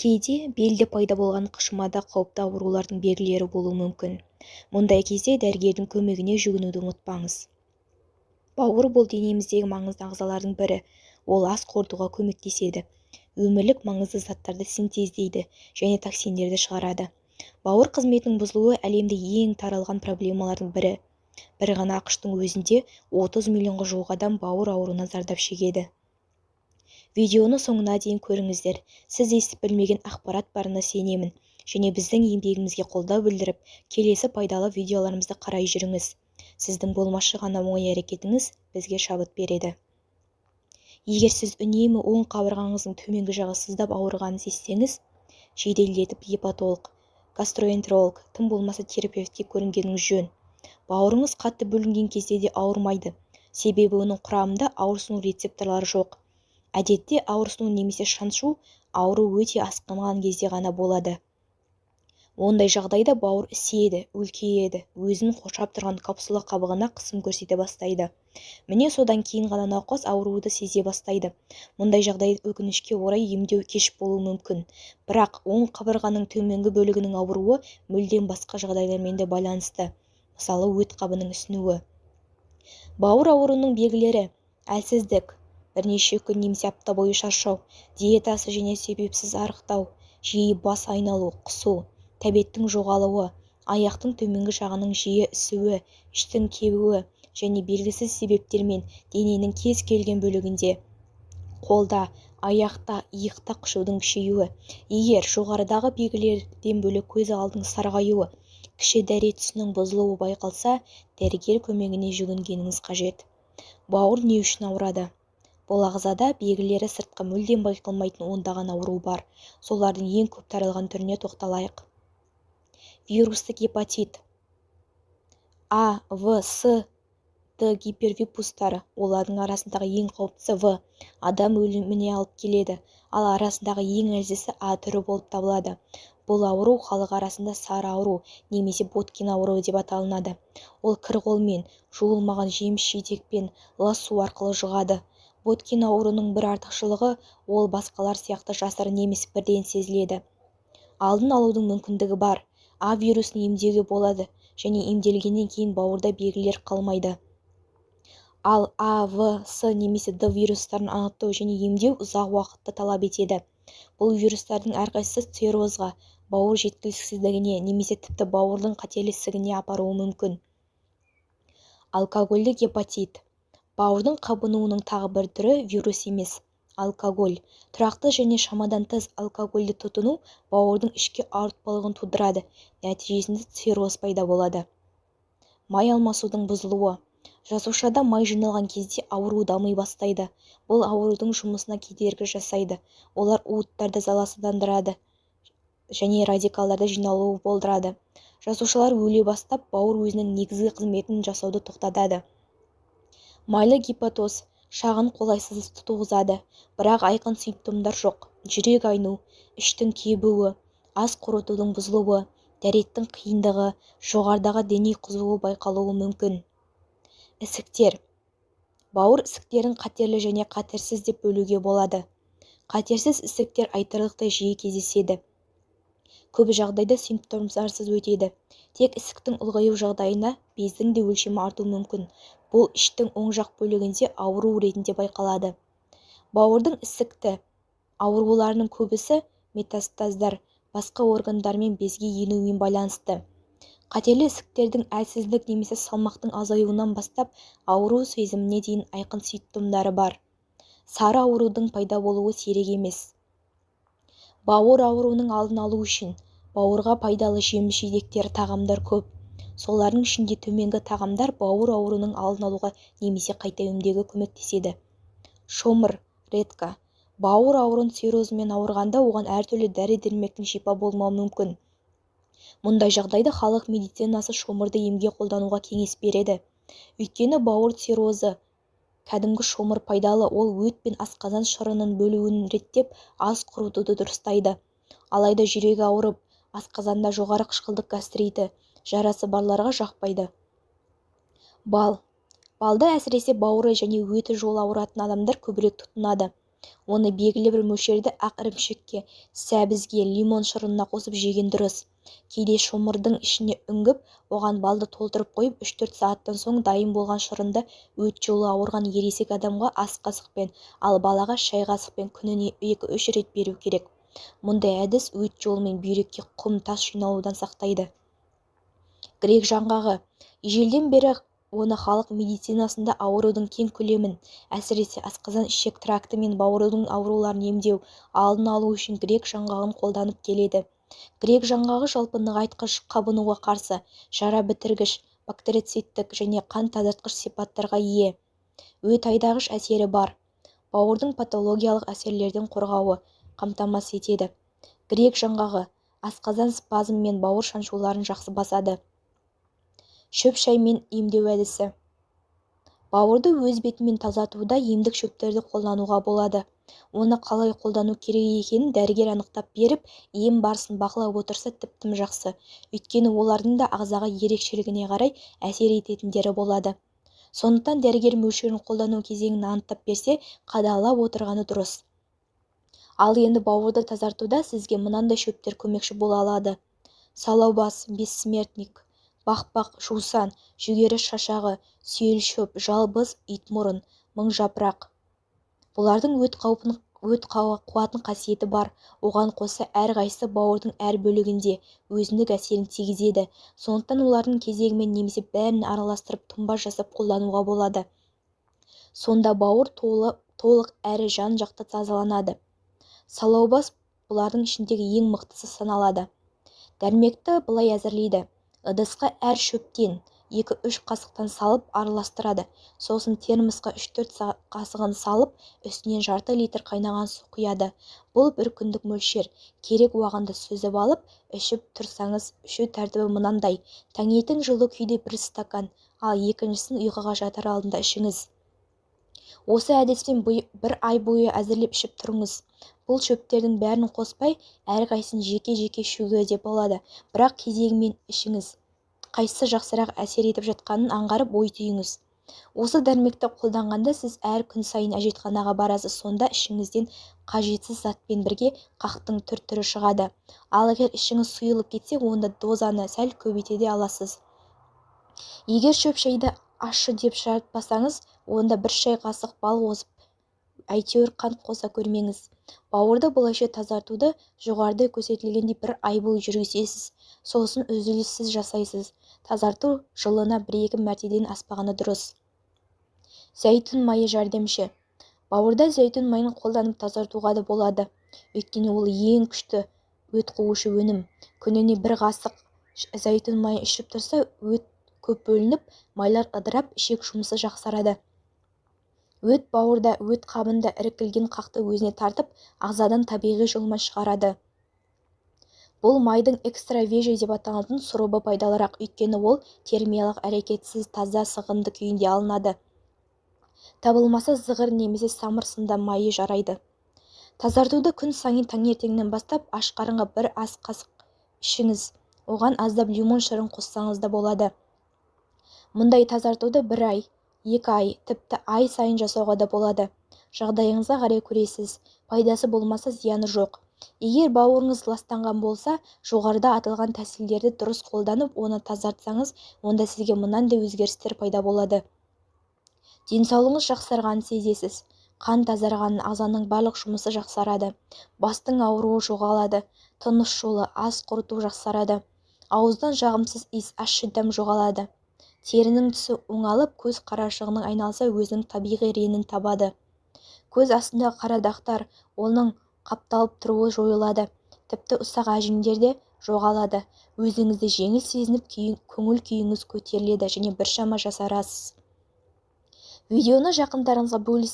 Кейде белде пайда болған қышымада қауіпті аурулардың белгілері болуы мүмкін. Мұндай кезде дәрігердің көмегіне жүгінуді ұмытпаңыз. Бауыр бұл денеміздегі маңызды ағзалардың бірі. Ол ас қорытуға көмектеседі. Өмірлік маңызды заттарды синтездейді және токсиндерді шығарады. Бауыр қызметінің бұзылуы әлемде ең таралған проблемалардың бірі. Бір ғана ақш-тың өзінде 30 миллионға жуық адам бауыр ауруынан зардап шегеді. Видеоны соңына дейін көріңіздер. Сіз естіп білмеген ақпарат барына сенемін және біздің еңбегімізге қолдау білдіріп, келесі пайдалы видеоларымызды қарай жүріңіз. Сіздің болмашы ғана оңай әрекетіңіз бізге шабыт береді. Егер сіз үнемі оң қабырғаңыздың төменгі жағы сыздап ауырғанын сезсеңіз, жеделдетіп гепатолог, гастроэнтеролог, тым болмаса терапевтке көрінгеніңіз жөн. Бауырыңыз қатты бөлінген кезде де ауырмайды. Себебі оның құрамында ауырсыну рецепторлары жоқ. Әдетте ауырсыну немесе шаншу ауру өте асқынған кезде ғана болады. Ондай жағдайда бауыр іседі, үлкейеді, өзін қоршап тұрған капсула қабығына қысым көрсете бастайды. Міне содан кейін ғана науқас ауруды сезе бастайды. Мұндай жағдай өкінішке орай емдеу кеш болуы мүмкін. Бірақ оң қабырғаның төменгі бөлігінің ауруы мүлдем басқа жағдайлармен де байланысты. Мысалы, өт қабының ісінуі. Бауыр ауруының белгілері: әлсіздік, бірнеше күн немесе апта бойы шаршау, диетасы және себепсіз арықтау, жиі бас айналу, құсу, тәбеттің жоғалуы, аяқтың төменгі жағының жиі ісуі, іштің кебуі және белгісіз себептермен дененің кез келген бөлігінде, қолда, аяқта, иықта қышудың күшеюі. Егер жоғарыдағы белгілерден бөлек көз алдының сарғаюы, кіші дәрет түсінің бұзылуы байқалса, дәрігер көмегіне жүгінгеніңіз қажет. Бауыр не үшін ауырады? Бұл ағзада белгілері сыртқа мүлдем байқалмайтын ондаған ауру бар. Солардың ең көп таралған түріне тоқталайық. Вирусты гепатит, А, В, С, Д гипервипустары. Олардың арасындағы ең қауіптісі В, адам өліміне алып келеді, ал арасындағы ең әлсізі А түрі болып табылады. Бұл ауру халық арасында сары ауру немесе Боткин ауруы деп аталынады. Ол кір қолмен, жуылмаған жеміс-жидекпен, лас су арқылы жұғады. Боткин ауруының бір артықшылығы, ол басқалар сияқты жасырын емес, бірден сезіледі. Алдын алудың мүмкіндігі бар. А вирусын емдеуге болады және емделгеннен кейін бауырда белгілер қалмайды. Ал А, В, С немесе Д вирустарын анықтау және емдеу ұзақ уақытты талап етеді. Бұл вирустардың әрқайсысы циррозға, бауыр жеткіліксіздігіне немесе тіпті бауырдың қателесігіне апаруы мүмкін. Алкогольді гепатит. Бауырдың қабынуының тағы бір түрі вирус емес, алкоголь. Тұрақты және шамадан тыс алкогольді тұтыну бауырдың ішкі ауыртпалығын тудырады, нәтижесінде цирроз пайда болады. Май алмасудың бұзылуы. Жасушада май жиналған кезде ауру дами бастайды. Бұл аурудың жұмысына кедергі жасайды. Олар уыттарды залалсыздандырады және радикалдарды жиналуы болдырады. Жасушалар өле бастап, бауыр өзінің негізгі қызметін жасауды тоқтатады. Майлы гепатоз шағын қолайсыздық туғызады, бірақ айқын симптомдар жоқ. Жүрек айну, іштің кебуі, ас қорытудың бұзылуы, дәреттің қиындығы, жоғарыдағы дене қызуы байқалуы мүмкін. Ісіктер. Бауыр ісіктерін қатерлі және қатерсіз деп бөлуге болады. Қатерсіз ісіктер айтарлықтай жиі кездеседі. Көп жағдайда симптомсарсыз өтеді. Тек ісіктің ұлғаю жағдайына бездің де өлшемі артуы мүмкін. Бұл іштің оң жақ бөлігінде ауру ретінде байқалады. Бауырдың ісікті ауруларының көбісі метастаздар басқа органдармен безге енуімен байланысты. Қатерлі ісіктердің әлсіздік немесе салмақтың азаюынан бастап ауру сезіміне дейін айқын симптомдары бар. Сары аурудың пайда болуы сирек емес. Бауыр ауруының алдын алу үшін бауырға пайдалы жеміс-жидектер, тағамдар көп. Солардың ішінде төменгі тағамдар бауыр ауруының алдын алуға немесе қайта емдеуге көмектеседі. Шомыр, редка. Бауыр ауруын циррозымен ауырғанда оған әртүрлі дәрі-дәрмектің шипа болмауы мүмкін. Мұндай жағдайда халық медицинасы шомырды емге қолдануға кеңес береді. Өйткені бауыр циррозы кәдімгі шомыр пайдалы, ол өт пен асқазан шырынын бөлуін реттеп, ас қорытуды дұрыстайды. Алайда жүрегі ауырып, асқазанда жоғары қышқылдық гастриті, жарасы барларға жақпайды. Бал. Балды әсіресе бауыры және өті жолы ауыратын адамдар көбірек тұтынады. Оны белгілі бір мөлшерде ақ ірімшікке, сәбізге, лимон шырынына қосып жеген дұрыс. Кейде шомырдың ішіне үңгіп, оған балды толтырып қойып, 3-4 сағаттан соң дайын болған шырынды өт жолы ауырған ересек адамға ас қасықпен, ал балаға шай қасықпен күніне 2-3 рет беру керек. Мұндай әдіс өт жолымен бүйрекке құм тас жиналудан сақтайды. Грек жаңғағы. Ежелден бері оны халық медицинасында аурудың кең көлемін, әсіресе асқазан ішек тракті мен бауырдың ауруларын емдеу, алдын алу үшін грек жаңғағын қолданып келеді. Грек жаңғағы жалпы нығайтқыш, қабынуға қарсы, жара бітіргіш, бактерицидтік және қан тазартқыш сипаттарға ие. Өт айдағыш әсері бар. Бауырдың патологиялық әсерлерден қорғауы қамтамасыз етеді. Грек жаңғағы асқазан спазм мен бауыр шаншуларын жақсы басады. Шөп шаймен емдеу әдісі. Бауырды өз бетімен тазартуда емдік шөптерді қолдануға болады. Оны қалай қолдану керек екенін дәрігер анықтап беріп, ем барысын бақылап отырса тіптім жақсы. Өйткені олардың да ағзаға ерекшелігіне қарай әсер ететіндері болады. Сондықтан дәрігер мөлшерін қолдану кезеңін анықтап берсе, қадағалап отырғаны дұрыс. Ал енді бауырды тазартуда сізге мынандай шөптер көмекші бола алады. Салаубас, бессмертник, бақбақ, жусан, жүгері шашағы, сүйел шөп, жалбыз, итмұрын, мыңжапырақ. Бұлардың өт қуатын қасиеті бар. Оған қоса әрқайсысы бауырдың әр бөлігінде өзіндік әсерін тигізеді. Сондықтан олардың кезегімен немесе бәрін араластырып тұнба жасап қолдануға болады. Сонда бауыр толық әрі жан-жақты тазаланады. Салаубас бұлардың ішіндегі ең мықтысы саналады. Дәрмекті былай әзірлейді. Ыдысқа әр шөптен 2-3 қасықтан салып араластырады. Сосын термосқа 3-4 қасығын салып, үстінен жарты литр қайнаған су құяды. Бұл бір күндік мөлшер. Керек уағында сүзіп алып, ішіп тұрсаңыз, ішу тәртібі мынандай. Таңертең жылы күйде 1 стакан, ал екіншісін ұйқыға жатар алдында ішіңіз. Осы әдіспен 1 ай бойы әзірлеп ішіп тұрыңыз. Бұл шөптердің бәрін қоспай, әрқайсысын жеке-жеке ішуге де болады, бірақ кезегімен ішіңіз. Қайсысы жақсырақ әсер етіп жатқанын аңғарып ой түйіңіз. Осы дәрмекті қолданғанда сіз әр күн сайын әжетханаға барасыз, сонда ішіңізден қажетсіз затпен бірге қақтың түр-түрі шығады. Ал егер ішіңіз сұйылып кетсе, онда дозаны сәл көбейте де аласыз. Егер шөп шайды ащы деп жаратпасаңыз, онда 1 шай қасық бал қосып, әйтеуір қант қоса көрмеңіз. Бауырды бұлайша тазартуды жоғарыда көрсетілгендей 1 ай бойы жүргізесіз. Сосын үзіліссіз жасайсыз. Тазарту жылына 1-2 мәртеден аспағаны дұрыс. Зәйтүн майы жәрдемші. Бауырда зәйтүн майын қолданып тазартуға да болады. Өйткені ол ең күшті өт қуушы өнім. Күніне 1 қасық зәйтүн майы ішіп тұрса, өт көп бөлініп, майлар ыдырап, ішек жұмысы жақсарады. Өт бауырда, өт қабында іркілген қақты өзіне тартып, ағзадан табиғи жолмен шығарады. Бұл майдың экстравежі деп аталатын сұрыбы пайдалырақ, өйткені ол термиялық әрекетсіз таза сығынды күйінде алынады. Табылмаса зығыр немесе самыр сында майы жарайды. Тазартуды күн сайын таңертеңнен бастап аш қарынға 1 ас қасық ішіңіз. Оған аздап лимон шырын қоссаңыз да болады. Мұндай тазартуды 1 ай, 2 ай, тіпті ай сайын жасауға да болады. Жағдайыңызға қарай көресіз. Пайдасы болмаса зияны жоқ. Егер бауырыңыз ластанған болса, жоғарыда аталған тәсілдерді дұрыс қолданып, оны тазартсаңыз, онда сізге мынандай өзгерістер пайда болады. Денсаулығыңыз жақсарғанын сезесіз. Қан тазарғанын, ағзаның барлық жұмысы жақсарады. Бастың ауруы жоғалады. Тыныс жолы, ас қорыту жақсарады. Ауыздан жағымсыз иіс, ащы дәм жоғалады. Терінің түсі оңалып, көз қарашығының айналса өзінің табиғи реңін табады. Көз астындағы қара дақтар, оның қапталып тұруы жойылады. Тіпті ұсақ әжімдер де жоғалады. Өзіңізді жеңіл сезініп, көңіл күйіңіз көтеріледі және біршама жасарасыз. Видеоны жақындарыңызға бөлісіңіз.